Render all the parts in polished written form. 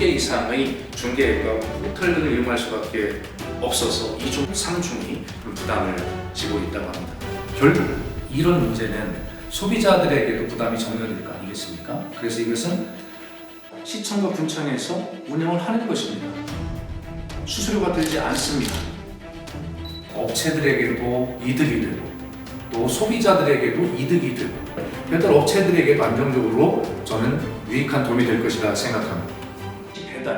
3개 이상의 중개업과 포털 등을 이용할 수밖에 없어서 2중, 3중이 부담을 지고 있다고 합니다. 결국 이런 문제는 소비자들에게도 부담이 전가될 거 아니겠습니까? 그래서 이것은 시청과 군청에서 운영을 하는 것입니다. 수수료가 들지 않습니다. 업체들에게도 이득이 되고 또 소비자들에게도 이득이 되고 배달 업체들에게도 안정적으로 저는 유익한 도움이 될 것이라 생각합니다. 배달,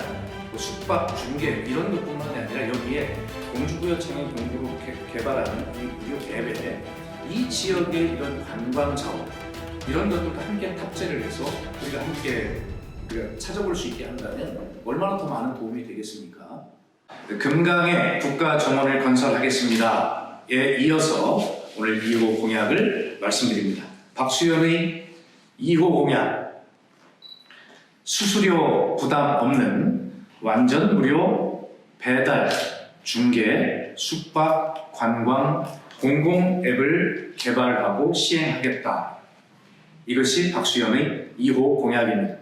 숙박, 중개 이런 것뿐만이 아니라 여기에 공주부여청이 공구로 개발하는 이 무료 앱에 이 지역의 이런 관광 자원 이런 것들도 함께 탑재를 해서 우리가 함께 찾아볼 수 있게 한다면 얼마나 더 많은 도움이 되겠습니까? 금강에 국가정원을 건설하겠습니다에 이어서 오늘 2호 공약을 말씀드립니다. 박수현의 2호 공약, 수수료 부담 없는 완전 무료 배달, 중개, 숙박, 관광, 공공 앱을 개발하고 시행하겠다. 이것이 박수현의 2호 공약입니다.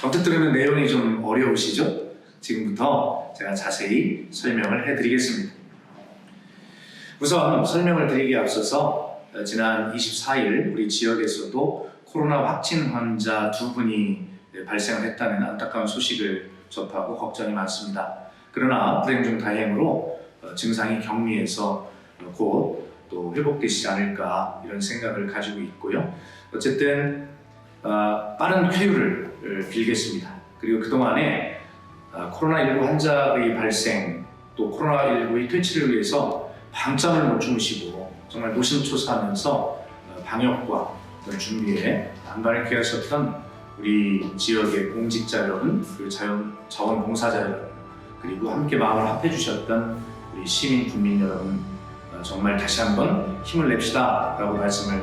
언뜻 들으면 내용이 좀 어려우시죠? 지금부터 제가 자세히 설명을 해드리겠습니다. 우선 설명을 드리기에 앞서서 지난 24일 우리 지역에서도 코로나 확진 환자 2분이 발생을 했다는 안타까운 소식을 접하고 걱정이 많습니다. 그러나 불행 중 다행으로 증상이 경미해서 곧 또 회복되시지 않을까 이런 생각을 가지고 있고요. 어쨌든 빠른 쾌유를 빌겠습니다. 그리고 그동안에 코로나19 환자의 발생 또 코로나19의 퇴치를 위해서 밤잠을 못 주무시고 정말 노심초사하면서 방역과 준비에 안간을 기하셨던 우리 지역의 공직자 여러분, 그리고 자원봉사자 여러분, 그리고 함께 마음을 합해 주셨던 우리 시민 국민 여러분, 정말 다시 한번 힘을 냅시다 라고 말씀을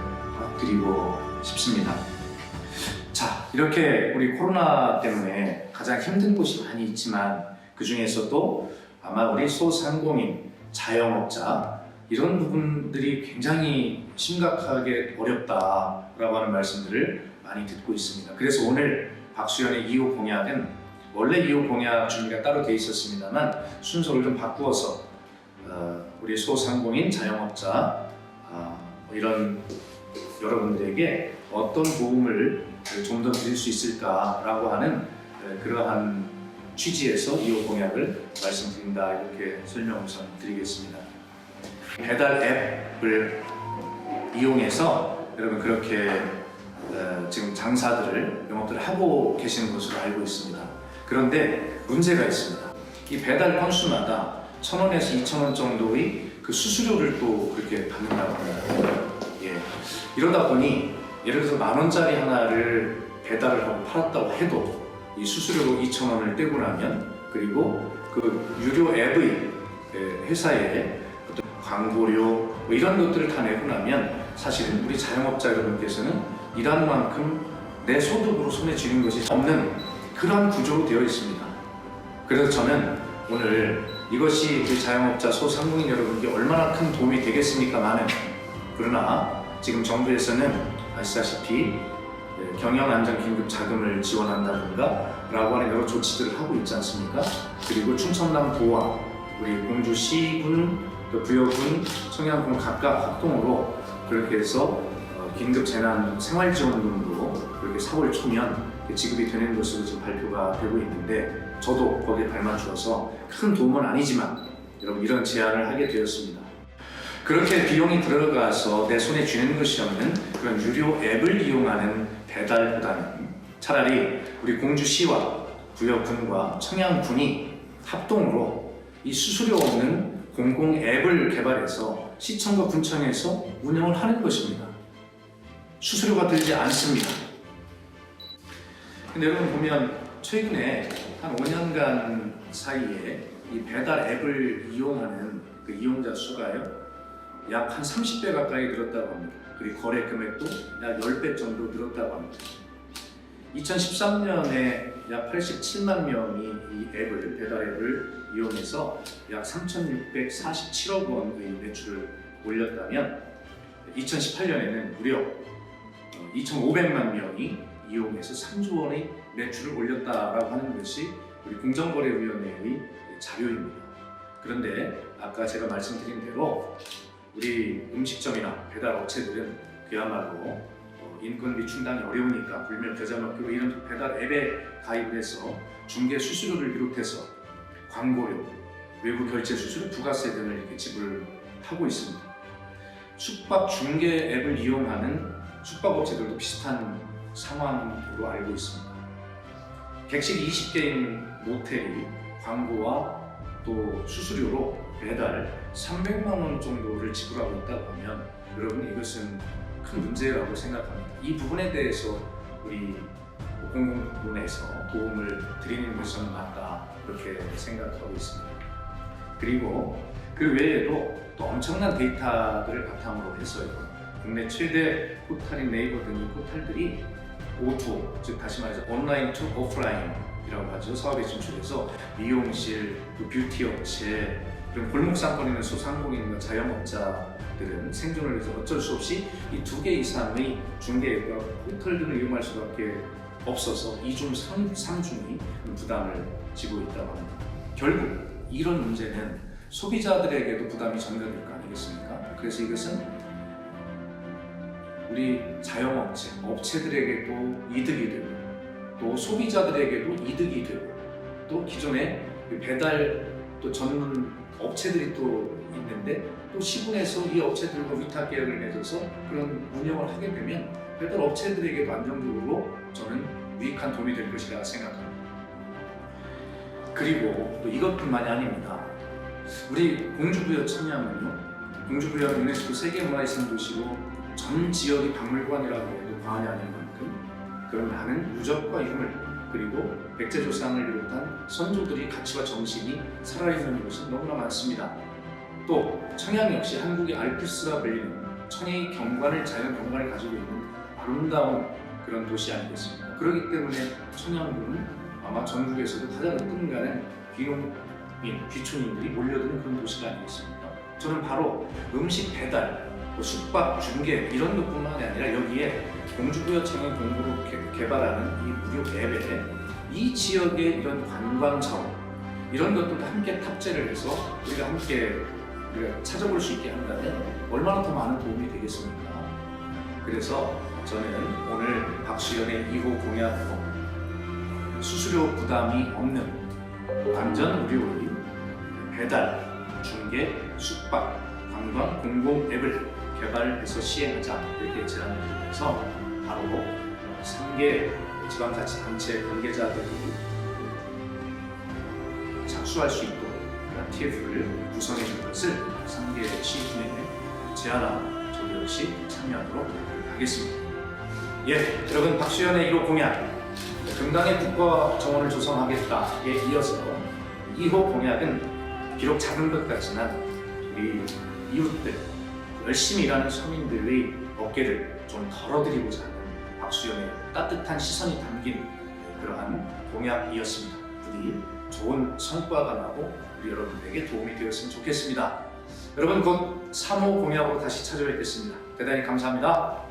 드리고 싶습니다. 자, 이렇게 우리 코로나 때문에 가장 힘든 곳이 많이 있지만 그 중에서도 아마 우리 소상공인, 자영업자 이런 부분들이 굉장히 심각하게 어렵다라고 하는 말씀들을 많이 듣고 있습니다. 그래서 오늘 박수현의 2호 공약은 원래 2호 공약 준비가 따로 돼 있었습니다만 순서를 좀 바꾸어서 우리 소상공인, 자영업자 이런 여러분들에게 어떤 도움을 좀 더 드릴 수 있을까라고 하는 그러한 취지에서 2호 공약을 말씀드린다 이렇게 설명 우선 드리겠습니다. 배달 앱을 이용해서 여러분 그렇게 지금 장사들을 영업들을 하고 계시는 것으로 알고 있습니다. 그런데 문제가 있습니다. 이 배달 건수마다 1,000원에서 2,000원 정도의 그 수수료를 또 그렇게 받는다고 합니다. 예. 이러다 보니 예를 들어서 10,000원짜리 하나를 배달을 하고 팔았다고 해도 이 수수료로 2,000원을 떼고 나면 그리고 그 유료 앱의 회사에 어떤 광고료 뭐 이런 것들을 다 내고 나면 사실은 우리 자영업자 여러분께서는 일하는 만큼 내 소득으로 손에 쥐는 것이 없는 그런 구조로 되어 있습니다. 그래서 저는 오늘 이것이 우리 자영업자 소상공인 여러분께 얼마나 큰 도움이 되겠습니까마는 그러나 지금 정부에서는 아시다시피 경영안전긴급 자금을 지원한다든가 라고 하는 여러 조치들을 하고 있지 않습니까? 그리고 충청남 도와 우리 공주시군, 부여군, 청양군 각각 합동으로 그렇게 해서 긴급 재난 생활지원금으로 그렇게 4월 초면 지급이 되는 것으로 지금 발표가 되고 있는데 저도 거기에 발맞추어서 큰 도움은 아니지만 여러분 이런 제안을 하게 되었습니다. 그렇게 비용이 들어가서 내 손에 쥐는 것이 없는 그런 유료 앱을 이용하는 배달보다는 차라리 우리 공주시와 부여군과 청양군이 합동으로 이 수수료 없는 공공 앱을 개발해서 시청과 군청에서 운영을 하는 것입니다. 수수료가 들지 않습니다. 근데 여러분 보면 최근에 한 5년간 사이에 이 배달 앱을 이용하는 그 이용자 수가요 약 한 30배 가까이 늘었다고 합니다. 그리고 거래 금액도 약 10배 정도 늘었다고 합니다. 2013년에 약 87만 명이 이 앱을, 배달 앱을 이용해서 약 3,647억 원의 매출을 올렸다면 2018년에는 무려 2,500만 명이 이용해서 3조 원의 매출을 올렸다라고 하는 것이 우리 공정거래위원회의 자료입니다. 그런데 아까 제가 말씀드린 대로 우리 음식점이나 배달 업체들은 그야말로 인건비 충당이 어려우니까 불면 겨자먹기로 이런 배달 앱에 가입을 해서 중개 수수료를 비롯해서 광고료, 외부 결제 수수료, 부가세 등을 이렇게 지불하고 있습니다. 숙박 중개 앱을 이용하는 숙박업체들도 비슷한 상황으로 알고 있습니다. 객실 20개인 모텔이 광고와 또 수수료로 매달 300만 원 정도를 지불하고 있다고 하면 여러분 이것은 큰 문제라고 생각합니다. 이 부분에 대해서 우리 공공부문에서 도움을 드리는 것은 맞다 이렇게 생각하고 있습니다. 그리고 그 외에도 또 엄청난 데이터들을 바탕으로 해서요. 국내 최대 포탈인 네이버 등의 포탈들이 O2O, 즉 다시 말해서 온라인 투 오프라인이라고 하죠. 사업에 진출해서 미용실, 또 뷰티 업체, 그리고 골목 상권에 있는 소상공인과 자영업자들은 생존을 위해서 어쩔 수 없이 이 2개 이상의 중개앱과 포털 등을 이용할 수밖에 없어서 2중 3중이 부담을 지고 있다고 합니다. 결국 이런 문제는 소비자들에게도 부담이 전가될 거 아니겠습니까? 그래서 이것은 우리 자영업체, 업체들에게도 이득이 되고 또 소비자들에게도 이득이 되고 또 기존에 배달 또 전문 업체들이 또 있는데 또 시군에서 이 업체들과 위탁 계약을 맺어서 그런 운영을 하게 되면 배달 업체들에게도 안정적으로 저는 유익한 도움이 될 것이라 생각합니다. 그리고 또 이것뿐만이 아닙니다. 우리 공주부여 청양은요, 공주부여가 유네스코 세계문화유산 도시고 전 지역이 박물관이라고 해도 과언이 아닌 만큼 그런 많은 유적과 유물 그리고 백제조상을 비롯한 선조들이 가치와 정신이 살아있는 곳이 너무나 많습니다. 또 청양 역시 한국의 알프스라 불리는 천혜의 경관을 자연 경관을 가지고 있는 아름다운 그런 도시 아니겠습니까? 그렇기 때문에 청양군은 아마 전국에서도 가장 끈가는 귀농인, 귀촌인들이 몰려드는 그런 도시가 아니겠습니까? 저는 바로 음식 배달, 숙박, 중개 이런 것뿐만이 아니라 여기에 공주부여 청양 공부로 개발하는 이 무료 앱에 이 지역의 이런 관광 자원 이런 것들도 함께 탑재를 해서 우리가 함께 찾아볼 수 있게 한다면 얼마나 더 많은 도움이 되겠습니까? 그래서 저는 오늘 박수현의 2호 공약으로 수수료 부담이 없는 완전 무료의 배달, 중개, 숙박, 관광 공공 앱을 개발해서 시행하자 이렇게 제안을 드리면서 바로 3개 지방자치단체 관계자들이 착수할 수 있도록 TF를 구성해 줄 것을 3개 시군에 제안하고 저 역시 참여하도록 하겠습니다. 예, 여러분 박수현의 1호 공약 금강의 국가 정원을 조성하겠다에 이어서 2호 공약은 비록 작은 것 같지만 우리 이웃들 열심히 일하는 서민들의 어깨를 좀 덜어드리고자 하는 박수현의 따뜻한 시선이 담긴 그러한 공약이었습니다. 부디 좋은 성과가 나고 우리 여러분들에게 도움이 되었으면 좋겠습니다. 여러분 곧 3호 공약으로 다시 찾아뵙겠습니다. 대단히 감사합니다.